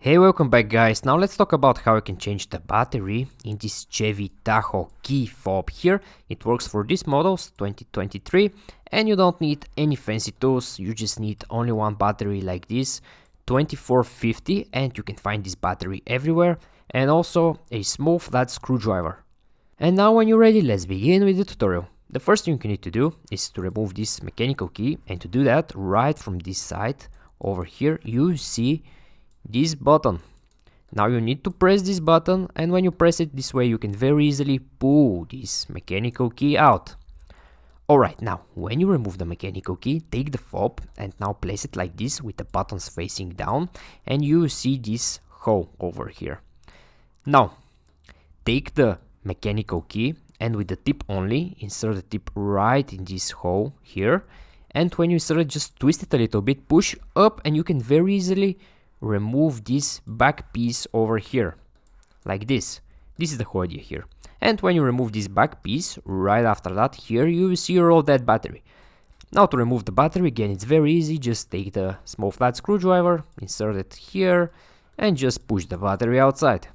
Hey, welcome back guys. Now let's talk about how you can change the battery in this Chevy Tahoe key fob here. It works for these models 2023 and you don't need any fancy tools. You just need only one battery like this 2450, and you can find this battery everywhere, and also a small flat screwdriver. And now when you're ready, let's begin with the tutorial. The first thing you need to do is to remove this mechanical key, and to do that, right from this side over here you see this button. Now you need to press this button, and when you press it this way you can very easily pull this mechanical key out. Alright, now when you remove the mechanical key, take the fob and now place it like this with the buttons facing down, and you see this hole over here. Now take the mechanical key and with the tip only insert the tip right in this hole here, and when you insert it, just twist it a little bit, push up, and you can very easily remove this back piece over here like this. This is the whole idea here. And when you remove this back piece, right after that here you will see your old dead battery. Now to remove the battery, again it's very easy. Just take the small flat screwdriver, insert it here, and just push the battery outside.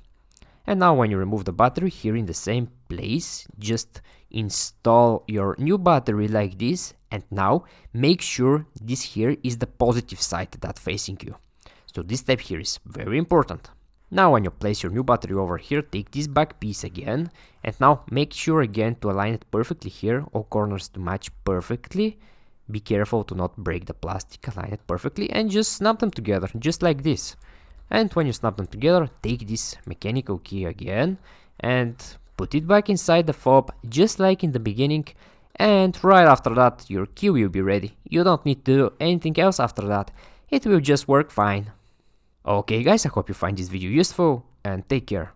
And now when you remove the battery here in the same place, just install your new battery like this, and now make sure this here is the positive side that facing you. So this step here is very important. Now when you place your new battery over here, take this back piece again, and now make sure again to align it perfectly here, all corners to match perfectly. Be careful to not break the plastic, align it perfectly, and just snap them together, just like this. And when you snap them together, take this mechanical key again and put it back inside the fob, just like in the beginning, and right after that your key will be ready. You don't need to do anything else after that, it will just work fine. Okay guys, I hope you find this video useful, and take care.